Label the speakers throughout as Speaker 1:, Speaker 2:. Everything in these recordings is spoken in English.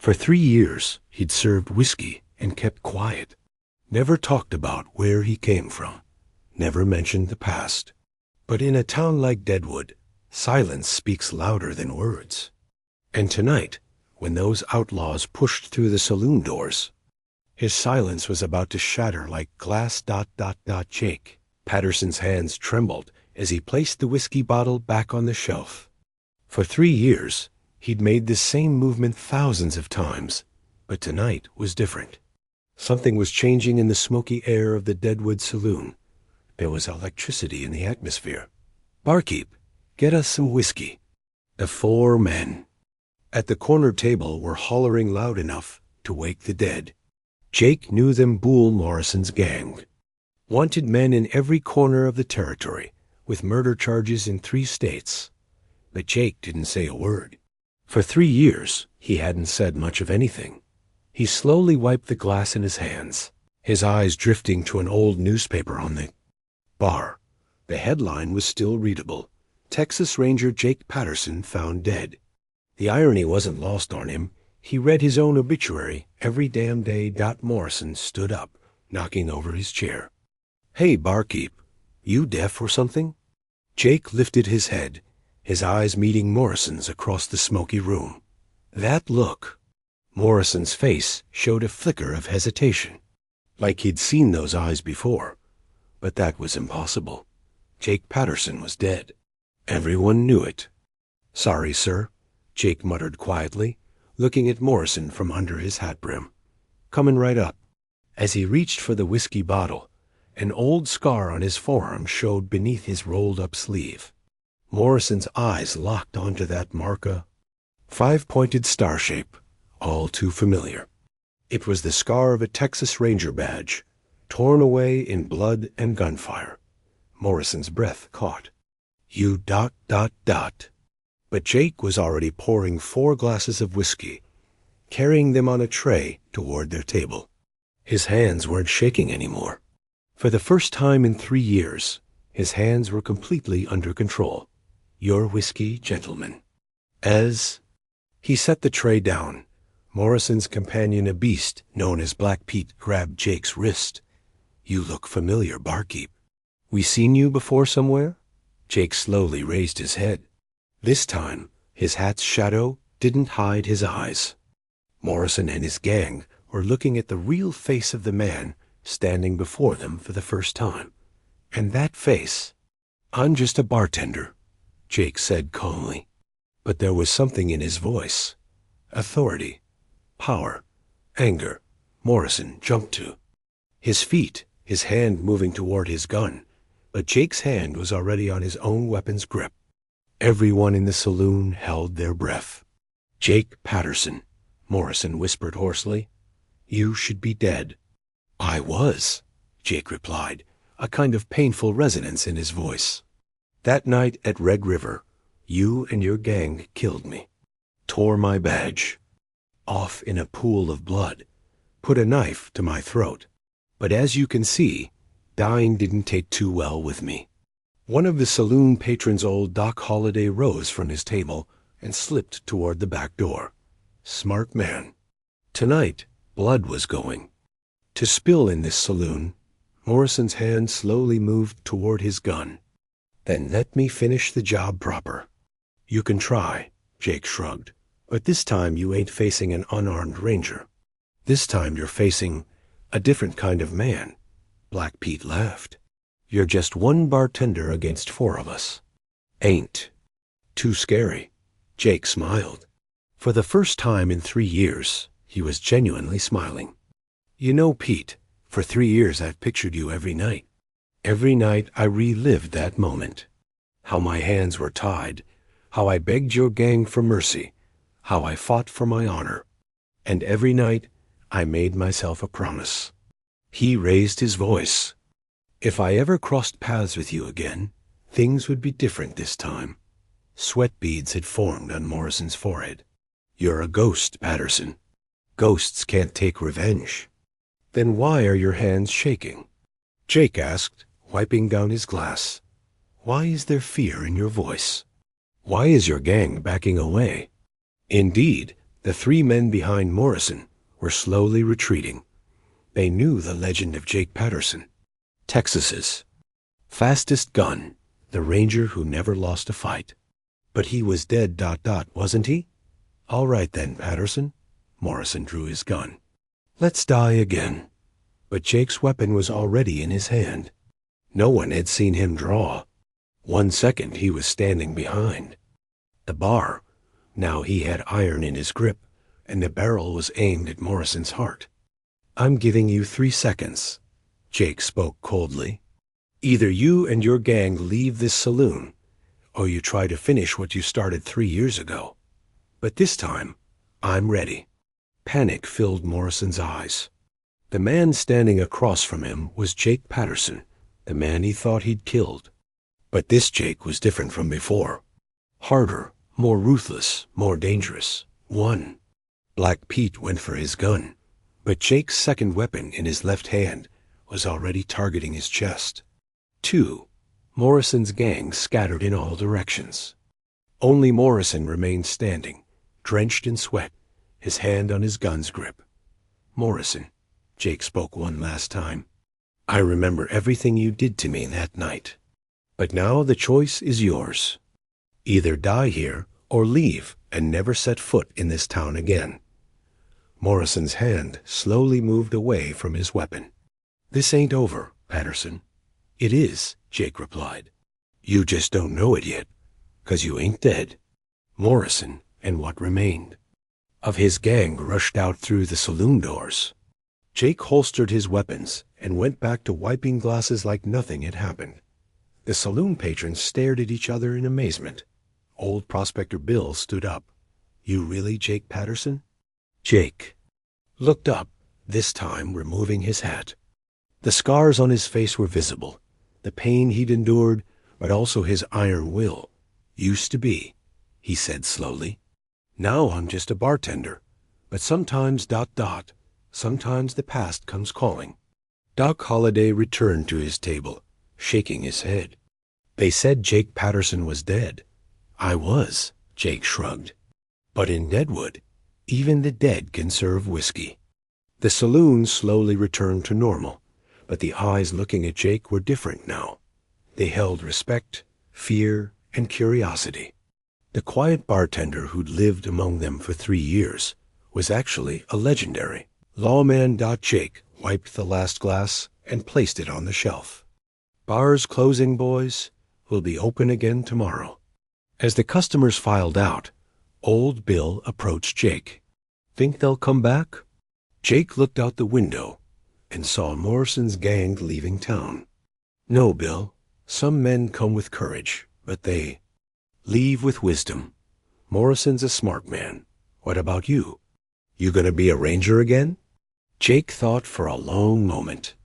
Speaker 1: For 3 years, he'd served whiskey and kept quiet. Never talked about where he came from. Never mentioned the past. But in a town like Deadwood, silence speaks louder than words. And tonight, when those outlaws pushed through the saloon doors, his silence was about to shatter like glass. Jake Patterson's hands trembled as he placed the whiskey bottle back on the shelf. For 3 years, he'd made this same movement thousands of times, but tonight was different. Something was changing in the smoky air of the Deadwood saloon. There was electricity in the atmosphere. "Barkeep, get us some whiskey." The 4 men at the corner table were hollering loud enough to wake the dead. Jake knew them. Bull Morrison's gang. Wanted men in every corner of the territory, with murder charges in 3 states. But Jake didn't say a word. For 3 years, he hadn't said much of anything. He slowly wiped the glass in his hands, his eyes drifting to an old newspaper on the bar. The headline was still readable: "Texas Ranger Jake Patterson found dead." The irony wasn't lost on him. He read his own obituary every damn day. Morrison stood up, knocking over his chair. "Hey, barkeep, you deaf or something?" Jake lifted his head, his eyes meeting Morrison's across the smoky room. That look. Morrison's face showed a flicker of hesitation, like he'd seen those eyes before. But that was impossible. Jake Patterson was dead. Everyone knew it. "Sorry, sir," Jake muttered quietly, looking at Morrison from under his hat brim. "Comin' right up." As he reached for the whiskey bottle, an old scar on his forearm showed beneath his rolled-up sleeve. Morrison's eyes locked onto that mark, a 5-pointed star shape, all too familiar. It was the scar of a Texas Ranger badge, torn away in blood and gunfire. Morrison's breath caught. "You ... But Jake was already pouring 4 glasses of whiskey, carrying them on a tray toward their table. His hands weren't shaking anymore. For the first time in 3 years, his hands were completely under control. "Your whiskey, gentlemen." As he set the tray down, Morrison's companion, a beast known as Black Pete, grabbed Jake's wrist. "You look familiar, barkeep. We seen you before somewhere?" Jake slowly raised his head. This time, his hat's shadow didn't hide his eyes. Morrison and his gang were looking at the real face of the man standing before them for the first time. And that face— "I'm just a bartender," Jake said calmly. But there was something in his voice. Authority, power, anger. Morrison jumped to his feet, his hand moving toward his gun. But Jake's hand was already on his own weapon's grip. Everyone in the saloon held their breath. "Jake Patterson," Morrison whispered hoarsely. "You should be dead." "I was," Jake replied, a kind of painful resonance in his voice. "That night at Red River, you and your gang killed me, tore my badge off in a pool of blood, put a knife to my throat. But as you can see, dying didn't take too well with me." One of the saloon patrons, old Doc Holliday, rose from his table and slipped toward the back door. Smart man. Tonight, blood was going to spill in this saloon. Morrison's hand slowly moved toward his gun. "Then let me finish the job proper." "You can try," Jake shrugged. "But this time you ain't facing an unarmed ranger. This time you're facing a different kind of man." Black Pete laughed. "You're just one bartender against 4 of us. Ain't too scary." Jake smiled. For the first time in 3 years, he was genuinely smiling. "You know, Pete, for 3 years I've pictured you every night. Every night I relived that moment. How my hands were tied, how I begged your gang for mercy, how I fought for my honor. And every night I made myself a promise." He raised his voice. "If I ever crossed paths with you again, things would be different this time." Sweat beads had formed on Morrison's forehead. "You're a ghost, Patterson. Ghosts can't take revenge." "Then why are your hands shaking?" Jake asked, wiping down his glass. "Why is there fear in your voice? Why is your gang backing away?" Indeed, The three men behind Morrison were slowly retreating. They knew the legend of Jake Patterson, Texas's fastest gun, the ranger who never lost a fight. But he was dead, wasn't he? All right then, Patterson. Morrison drew his gun. Let's die again. But Jake's weapon was already in his hand. No one had seen him draw. 1 second he was standing behind the bar. Now he had iron in his grip, and the barrel was aimed at Morrison's heart. I'm giving you 3 seconds, Jake spoke coldly. Either you and your gang leave this saloon, or you try to finish what you started 3 years ago. But this time, I'm ready. Panic filled Morrison's eyes. The man standing across from him was Jake Patterson, the man he thought he'd killed. But this Jake was different from before. Harder, more ruthless, more dangerous. 1. Black Pete went for his gun, but Jake's second weapon in his left hand was already targeting his chest. 2. Morrison's gang scattered in all directions. Only Morrison remained standing, drenched in sweat, his hand on his gun's grip. Morrison, Jake spoke one last time, I remember everything you did to me that night. But now the choice is yours. Either die here or leave and never set foot in this town again. Morrison's hand slowly moved away from his weapon. This ain't over, Patterson. It is, Jake replied. You just don't know it yet, 'cause you ain't dead. Morrison and what remained of his gang rushed out through the saloon doors. Jake holstered his weapons and went back to wiping glasses like nothing had happened. The saloon patrons stared at each other in amazement. Old Prospector Bill stood up. You really Jake Patterson? Jake looked up, this time removing his hat. The scars on his face were visible, the pain he'd endured, but also his iron will. Used to be, he said slowly. Now I'm just a bartender, but sometimes ... sometimes the past comes calling. Doc Holliday returned to his table, shaking his head. They said Jake Patterson was dead. I was, Jake shrugged. But in Deadwood, even the dead can serve whiskey. The saloon slowly returned to normal, but the eyes looking at Jake were different now. They held respect, fear, and curiosity. The quiet bartender who'd lived among them for 3 years was actually a legendary. Lawman. Jake wiped the last glass and placed it on the shelf. Bar's closing, boys. Will be open again tomorrow. As the customers filed out, Old Bill approached Jake. Think they'll come back? Jake looked out the window and saw Morrison's gang leaving town. No, Bill. Some men come with courage, but they leave with wisdom. Morrison's a smart man. What about you? You gonna be a ranger again? Jake thought for a long moment.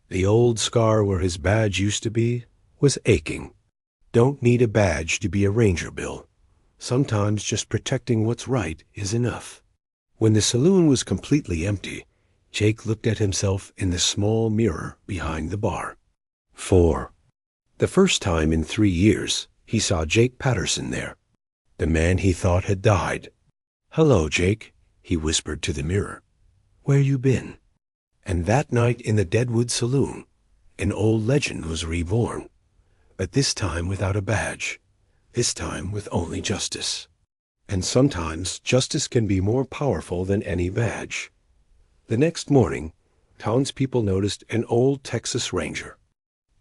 Speaker 1: The old scar where his badge used to be was aching. Don't need a badge to be a ranger, Bill. Sometimes just protecting what's right is enough. When the saloon was completely empty, Jake looked at himself in the small mirror behind the bar. 4. The first time in 3 years, he saw Jake Patterson there, the man he thought had died. Hello, Jake, he whispered to the mirror. Where you been? And that night in the Deadwood saloon, an old legend was reborn. But this time without a badge, this time with only justice. And sometimes justice can be more powerful than any badge. The next morning, townspeople noticed an old Texas Ranger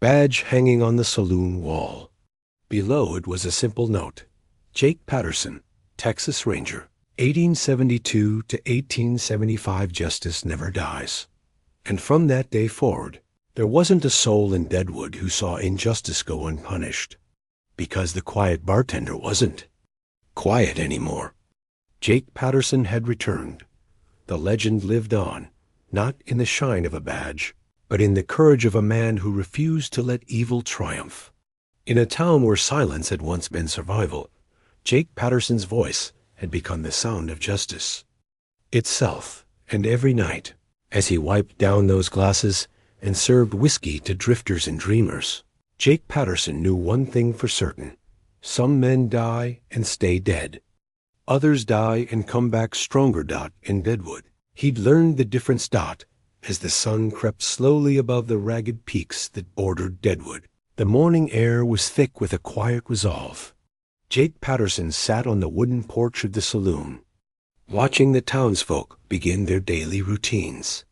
Speaker 1: badge hanging on the saloon wall. Below it was a simple note, Jake Patterson, Texas Ranger, 1872 to 1875, justice never dies. And from that day forward, there wasn't a soul in Deadwood who saw injustice go unpunished, because the quiet bartender wasn't quiet anymore. Jake Patterson had returned. The legend lived on, not in the shine of a badge, but in the courage of a man who refused to let evil triumph. In a town where silence had once been survival, Jake Patterson's voice had become the sound of justice itself. And every night, as he wiped down those glasses and served whiskey to drifters and dreamers, Jake Patterson knew one thing for certain. Some men die and stay dead. Others die and come back stronger. In Deadwood, he'd learned the difference. As the sun crept slowly above the ragged peaks that bordered Deadwood, the morning air was thick with a quiet resolve. Jake Patterson sat on the wooden porch of the saloon, watching the townsfolk begin their daily routines.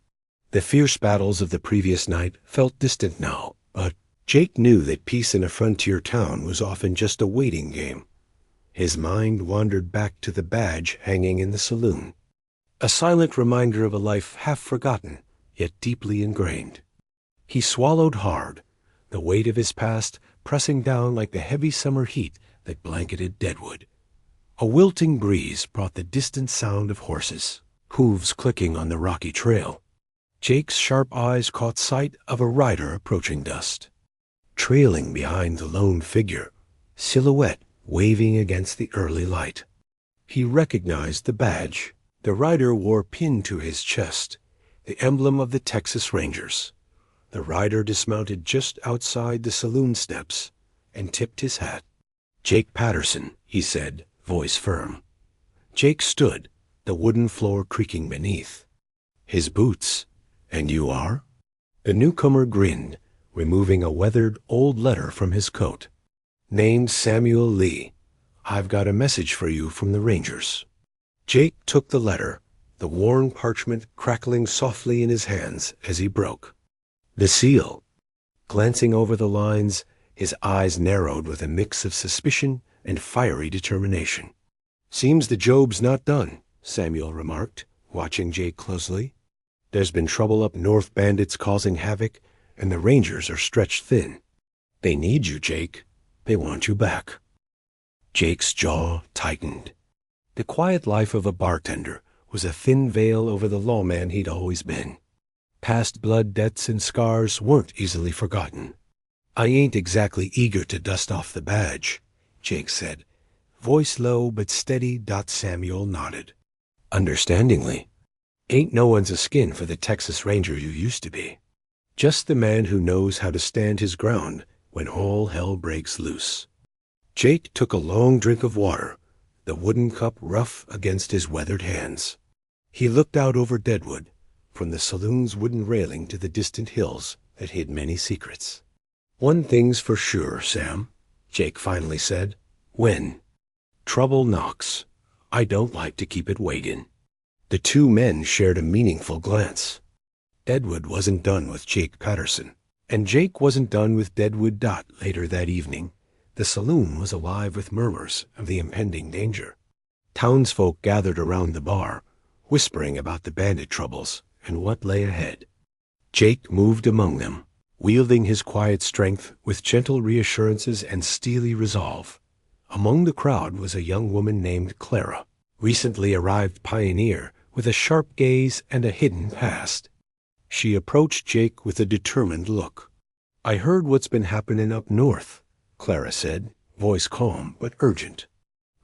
Speaker 1: The fierce battles of the previous night felt distant now, but Jake knew that peace in a frontier town was often just a waiting game. His mind wandered back to the badge hanging in the saloon, a silent reminder of a life half forgotten, yet deeply ingrained. He swallowed hard, the weight of his past pressing down like the heavy summer heat that blanketed Deadwood. A wilting breeze brought the distant sound of horses, hooves clicking on the rocky trail. Jake's sharp eyes caught sight of a rider approaching dusk, trailing behind the lone figure, silhouette waving against the early light. He recognized the badge. The rider wore pinned to his chest the emblem of the Texas Rangers. The rider dismounted just outside the saloon steps and tipped his hat. "Jake Patterson," he said, voice firm. Jake stood, the wooden floor creaking beneath. His boots. "And you are?" The newcomer grinned, removing a weathered old letter from his coat. "Name's Samuel Lee. I've got a message for you from the Rangers." Jake took the letter, the worn parchment crackling softly in his hands as he broke. The seal. Glancing over the lines, his eyes narrowed with a mix of suspicion and fiery determination. "Seems the job's not done," Samuel remarked, watching Jake closely. "There's been trouble up north, bandits causing havoc, and the Rangers are stretched thin. They need you, Jake. They want you back." Jake's jaw tightened. The quiet life of a bartender was a thin veil over the lawman he'd always been. Past blood debts and scars weren't easily forgotten. "I ain't exactly eager to dust off the badge," Jake said, voice low but steady. Samuel nodded. Understandingly. "Ain't no one's a skin for the Texas Ranger you used to be. Just the man who knows how to stand his ground when all hell breaks loose." Jake took a long drink of water, the wooden cup rough against his weathered hands. He looked out over Deadwood, from the saloon's wooden railing to the distant hills that hid many secrets. "One thing's for sure, Sam," Jake finally said. "When trouble knocks, I don't like to keep it waiting." The two men shared a meaningful glance. Deadwood wasn't done with Jake Patterson, and Jake wasn't done with Deadwood. Later that evening, the saloon was alive with murmurs of the impending danger. Townsfolk gathered around the bar, whispering about the bandit troubles and what lay ahead. Jake moved among them, wielding his quiet strength with gentle reassurances and steely resolve. Among the crowd was a young woman named Clara, recently arrived pioneer with a sharp gaze and a hidden past. She approached Jake with a determined look. "I heard what's been happening up north," Clara said, voice calm but urgent.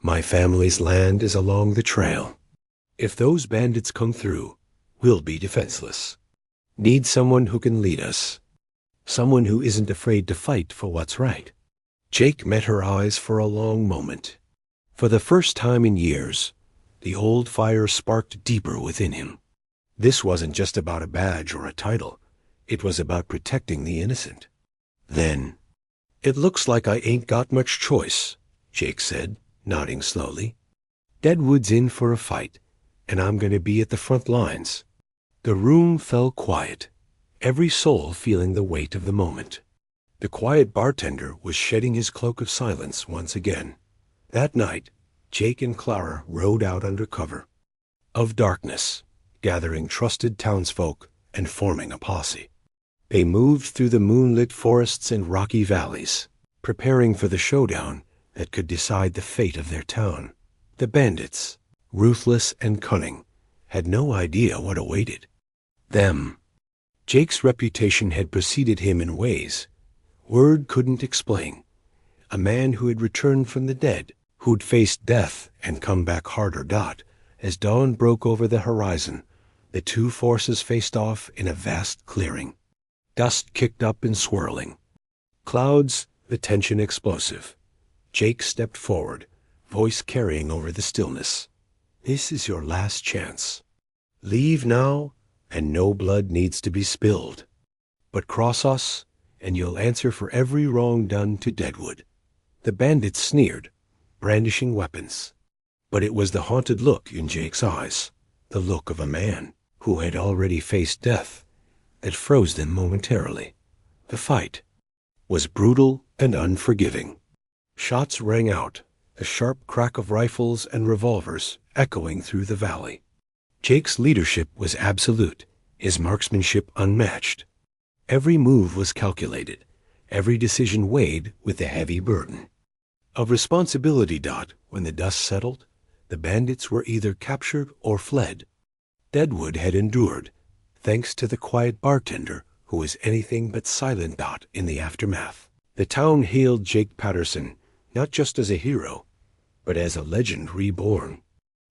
Speaker 1: "My family's land is along the trail. If those bandits come through, we'll be defenseless. Need someone who can lead us. Someone who isn't afraid to fight for what's right." Jake met her eyes for a long moment. For the first time in years, the old fire sparked deeper within him. This wasn't just about a badge or a title. It was about protecting the innocent. Then, "It looks like I ain't got much choice," Jake said, nodding slowly. "Deadwood's in for a fight, and I'm going to be at the front lines." The room fell quiet, every soul feeling the weight of the moment. The quiet bartender was shedding his cloak of silence once again. That night, Jake and Clara rode out under cover of darkness, gathering trusted townsfolk and forming a posse. They moved through the moonlit forests and rocky valleys, preparing for the showdown that could decide the fate of their town. The bandits, ruthless and cunning, had no idea what awaited them. Jake's reputation had preceded him in ways word couldn't explain. A man who had returned from the dead, who'd faced death and come back harder. As dawn broke over the horizon, the two forces faced off in a vast clearing. Dust kicked up and swirling. Clouds, the tension explosive. Jake stepped forward, voice carrying over the stillness. "This is your last chance. Leave now, and no blood needs to be spilled. But cross us, and you'll answer for every wrong done to Deadwood." The bandits sneered, brandishing weapons. But it was the haunted look in Jake's eyes, the look of a man who had already faced death, that froze them momentarily. The fight was brutal and unforgiving. Shots rang out, the sharp crack of rifles and revolvers echoing through the valley. Jake's leadership was absolute, his marksmanship unmatched. Every move was calculated, every decision weighed with a heavy burden of responsibility. When the dust settled, the bandits were either captured or fled. Deadwood had endured, thanks to the quiet bartender who was anything but silent. In the aftermath, the town hailed Jake Patterson not just as a hero, but as a legend reborn.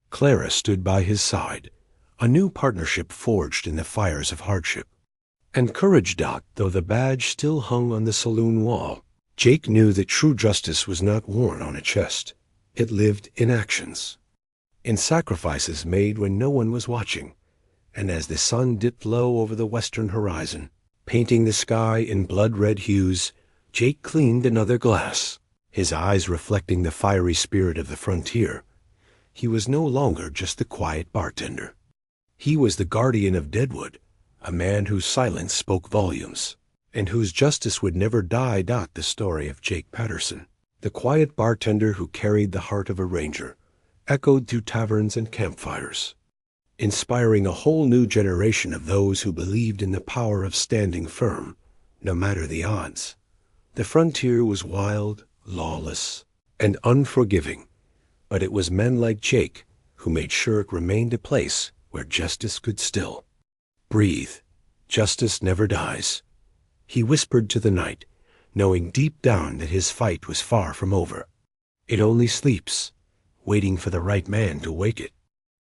Speaker 1: Clara stood by his side, a new partnership forged in the fires of hardship. And courage. Though the badge still hung on the saloon wall, Jake knew that true justice was not worn on a chest. It lived in actions, in sacrifices made when no one was watching. And as the sun dipped low over the western horizon, painting the sky in blood-red hues, Jake cleaned another glass, his eyes reflecting the fiery spirit of the frontier. He was no longer just the quiet bartender. He was the guardian of Deadwood, a man whose silence spoke volumes, and whose justice would never die. The story of Jake Patterson, the quiet bartender who carried the heart of a ranger, echoed through taverns and campfires, inspiring a whole new generation of those who believed in the power of standing firm, no matter the odds. The frontier was wild, lawless, and unforgiving, but it was men like Jake who made sure it remained a place where justice could still breathe. Justice never dies, he whispered to the night, knowing deep down that his fight was far from over. It only sleeps, waiting for the right man to wake it.